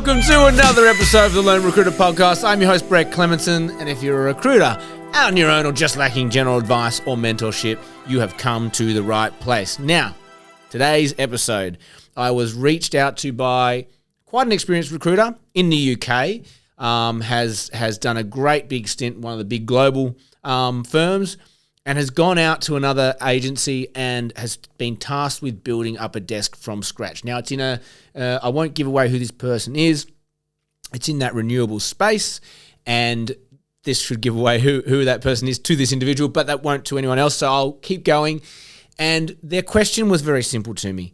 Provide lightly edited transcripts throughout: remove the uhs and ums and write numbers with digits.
Welcome to another episode of the Learn Recruiter Podcast. I'm your host, Brett Clemenson, and if you're a recruiter out on your own or just lacking general advice or mentorship, you have come to the right place. Now, today's episode, I was reached out to by quite an experienced recruiter in the UK, has done a great big stint in one of the big global firms, and has gone out to another agency and has been tasked with building up a desk from scratch. Now, it's in I won't give away who this person is. It's in that renewable space, and this should give away who that person is to this individual, but that won't to anyone else, so I'll keep going. And their question was very simple to me.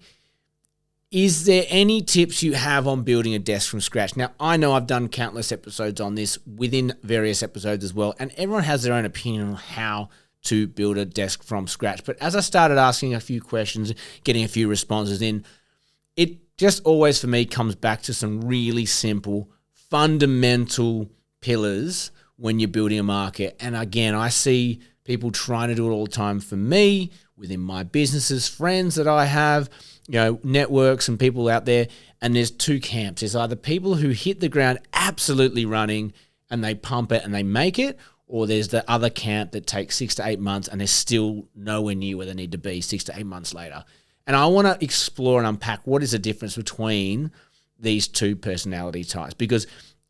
Is there any tips you have on building a desk from scratch? Now, I know I've done countless episodes on this within various episodes as well, and everyone has their own opinion on how to build a desk from scratch. But as I started asking a few questions, getting a few responses in, it just always for me comes back to some really simple, fundamental pillars when you're building a market. And again, I see people trying to do it all the time for me, within my businesses, friends that I have, networks and people out there. And there's two camps. There's either people who hit the ground absolutely running and they pump it and they make it, or there's the other camp that takes 6 to 8 months and they're still nowhere near where they need to be 6 to 8 months later. And I want to explore and unpack what is the difference between these two personality types, because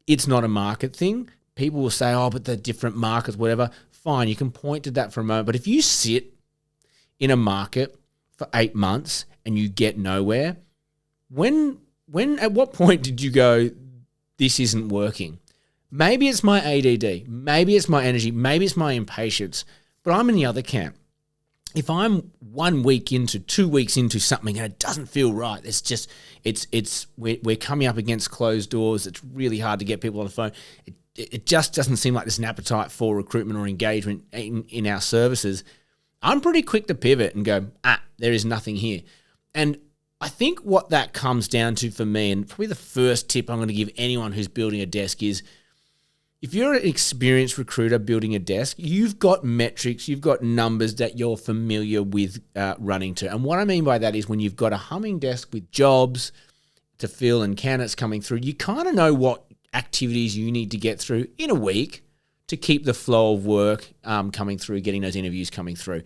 it's not a market thing. People will say, oh, but they're different markets, whatever. Fine, you can point to that for a moment. But if you sit in a market for 8 months and you get nowhere, at what point did you go, this isn't working? Maybe it's my ADD, maybe it's my energy, maybe it's my impatience, but I'm in the other camp. If I'm 1 week into, 2 weeks into something and it doesn't feel right, we're coming up against closed doors. It's really hard to get people on the phone. It just doesn't seem like there's an appetite for recruitment or engagement in our services. I'm pretty quick to pivot and go, there is nothing here. And I think what that comes down to for me, and probably the first tip I'm going to give anyone who's building a desk is, if you're an experienced recruiter building a desk, you've got metrics, you've got numbers that you're familiar with running to. And what I mean by that is when you've got a humming desk with jobs to fill and candidates coming through, you kind of know what activities you need to get through in a week to keep the flow of work coming through, getting those interviews coming through.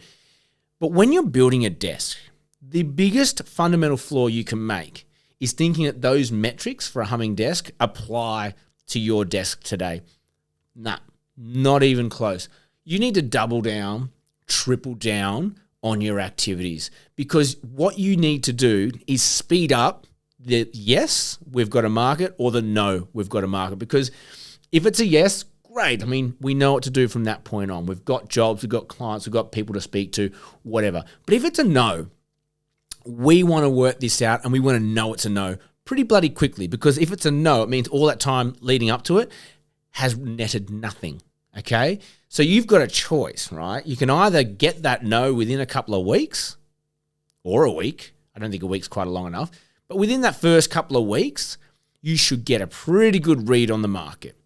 But when you're building a desk, the biggest fundamental flaw you can make is thinking that those metrics for a humming desk apply to your desk today. Nah, not even close. You need to double down, triple down on your activities, because what you need to do is speed up the yes, we've got a market, or the no, we've got a market. Because if it's a yes, great. I mean, we know what to do from that point on. We've got jobs, we've got clients, we've got people to speak to, whatever. But if it's a no, we want to work this out and we want to know it's a no pretty bloody quickly, because if it's a no, it means all that time leading up to it has netted nothing, okay? So you've got a choice, right? You can either get that no within a couple of weeks or a week. I don't think a week's quite long enough. But within that first couple of weeks, you should get a pretty good read on the market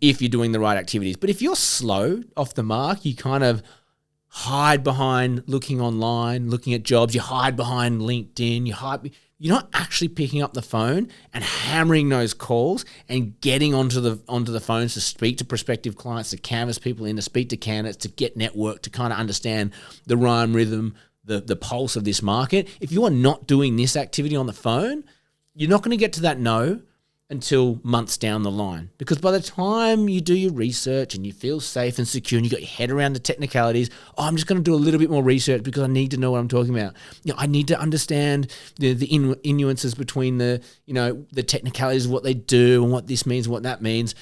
if you're doing the right activities. But if you're slow off the mark, you kind of hide behind looking online, looking at jobs. You hide behind LinkedIn. You're not actually picking up the phone and hammering those calls and getting onto the phones to speak to prospective clients, to canvas people in, to speak to candidates, to get network, to kind of understand the rhyme, rhythm, the pulse of this market. If you are not doing this activity on the phone, you're not going to get to that no until months down the line. Because by the time you do your research and you feel safe and secure and you got your head around the technicalities, I'm just going to do a little bit more research because I need to know what I'm talking about. I need to understand the nuances between the technicalities of what they do and what this means and what that means.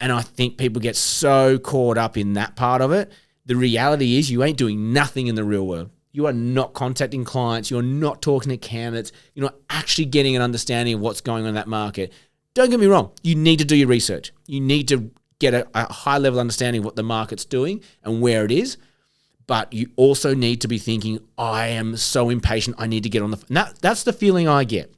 And I think people get so caught up in that part of it. The reality is you ain't doing nothing in the real world. You are not contacting clients. You're not talking to candidates. You're not actually getting an understanding of what's going on in that market. Don't get me wrong. You need to do your research. You need to get a high-level understanding of what the market's doing and where it is. But you also need to be thinking, I am so impatient. I need to get on the phone. That's the feeling I get.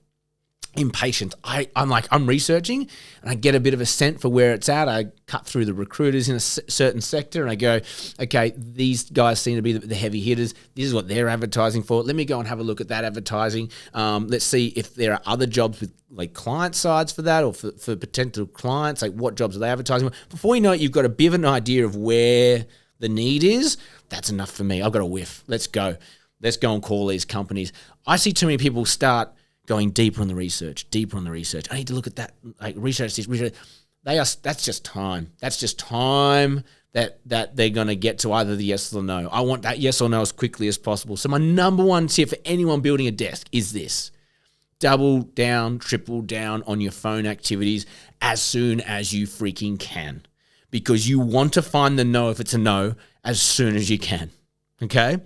impatient. I'm researching and I get a bit of a scent for where it's at. I cut through the recruiters in a certain sector and I go, okay, these guys seem to be the heavy hitters. This is what they're advertising for. Let me go and have a look at that advertising. Let's see if there are other jobs with like client sides for that or for potential clients, like what jobs are they advertising for. Before you know it, you've got a bit of an idea of where the need is. That's enough for me. I've got a whiff. Let's go. Let's go and call these companies. I see too many people start going deeper on the research. I need to look at that, like research this, research. That's just time. That's just time that they're going to get to either the yes or no. I want that yes or no as quickly as possible. So my number one tip for anyone building a desk is this. Double down, triple down on your phone activities as soon as you freaking can. Because you want to find the no if it's a no as soon as you can. Okay?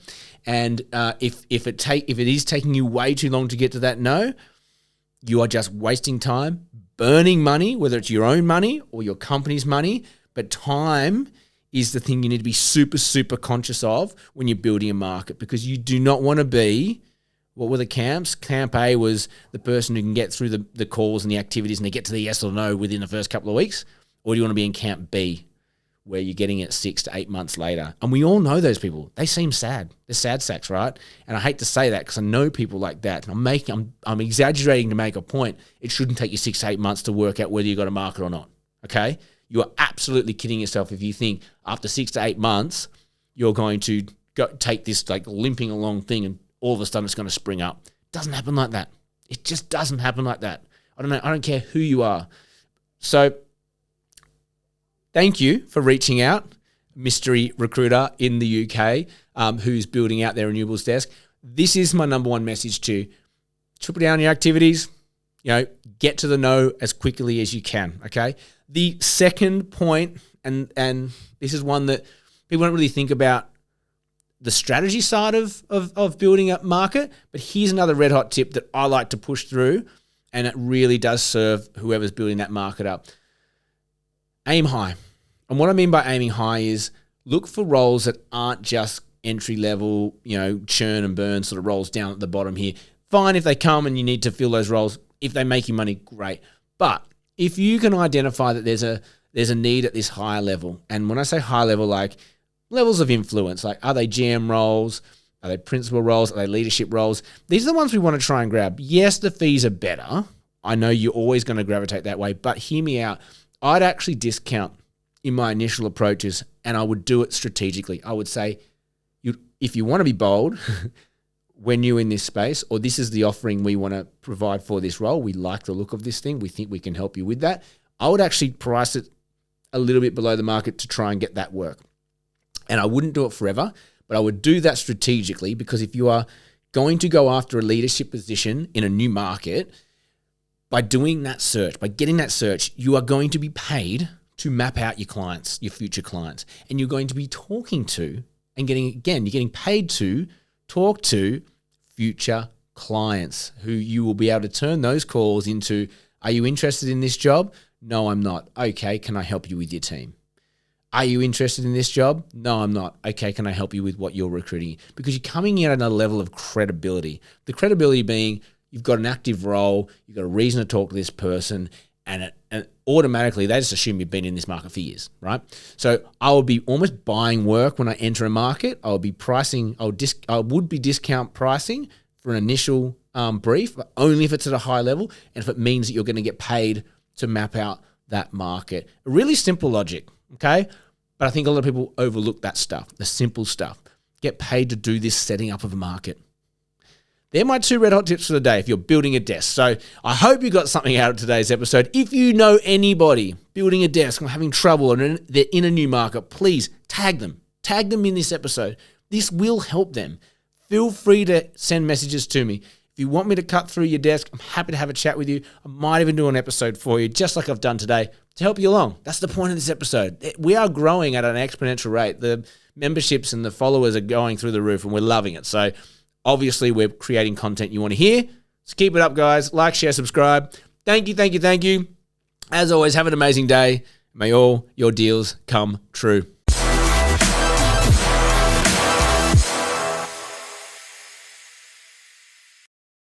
And if it is taking you way too long to get to that no, you are just wasting time, burning money, whether it's your own money or your company's money. But time is the thing you need to be super, super conscious of when you're building a market, because you do not want to be, what were the camps? Camp A was the person who can get through the calls and the activities and they get to the yes or no within the first couple of weeks. Or do you want to be in Camp B, where you're getting it 6 to 8 months later? And we all know those people. They seem sad. They're sad sacks, right? And I hate to say that because I know people like that. And I'm exaggerating to make a point. It shouldn't take you 6 to 8 months to work out whether you got a market or not, okay? You are absolutely kidding yourself if you think after 6 to 8 months, you're going to take this like limping along thing and all of a sudden it's going to spring up. It doesn't happen like that. It just doesn't happen like that. I don't know. I don't care who you are. So thank you for reaching out, mystery recruiter in the UK who's building out their renewables desk. This is my number one message to you. Triple down your activities, get to the no as quickly as you can, okay? The second point, and this is one that people don't really think about, the strategy side of building a market, but here's another red hot tip that I like to push through, and it really does serve whoever's building that market up. Aim high. And what I mean by aiming high is look for roles that aren't just entry level, churn and burn sort of roles down at the bottom here. Fine if they come and you need to fill those roles. If they make you money, great. But if you can identify that there's a need at this higher level, and when I say high level, like levels of influence, like are they GM roles? Are they principal roles? Are they leadership roles? These are the ones we want to try and grab. Yes, the fees are better. I know you're always going to gravitate that way, but hear me out. I'd actually discount in my initial approaches, and I would do it strategically. I would say, if you want to be bold, when you're in this space, or this is the offering we want to provide for this role, we like the look of this thing, we think we can help you with that, I would actually price it a little bit below the market to try and get that work. And I wouldn't do it forever, but I would do that strategically, because if you are going to go after a leadership position in a new market, by doing that search, by getting that search, you are going to be paid to map out your clients, your future clients. And you're going to be talking to and you're getting paid to talk to future clients who you will be able to turn those calls into, are you interested in this job? No, I'm not. Okay, can I help you with your team? Are you interested in this job? No, I'm not. Okay, can I help you with what you're recruiting? Because you're coming in at a level of credibility. The credibility being you've got an active role, you've got a reason to talk to this person, and automatically they just assume you've been in this market for years, right? So I would be almost buying work when I enter a market. I would be pricing, I would be discount pricing for an initial brief, but only if it's at a high level and if it means that you're going to get paid to map out that market. A really simple logic, okay? But I think a lot of people overlook that stuff, the simple stuff. Get paid to do this setting up of a market. They're my 2 red hot tips for the day if you're building a desk. So I hope you got something out of today's episode. If you know anybody building a desk or having trouble and they're in a new market, please tag them. Tag them in this episode. This will help them. Feel free to send messages to me. If you want me to cut through your desk, I'm happy to have a chat with you. I might even do an episode for you, just like I've done today, to help you along. That's the point of this episode. We are growing at an exponential rate. The memberships and the followers are going through the roof and we're loving it. So obviously, we're creating content you want to hear. So keep it up, guys. Like, share, subscribe. Thank you. As always, have an amazing day. May all your deals come true.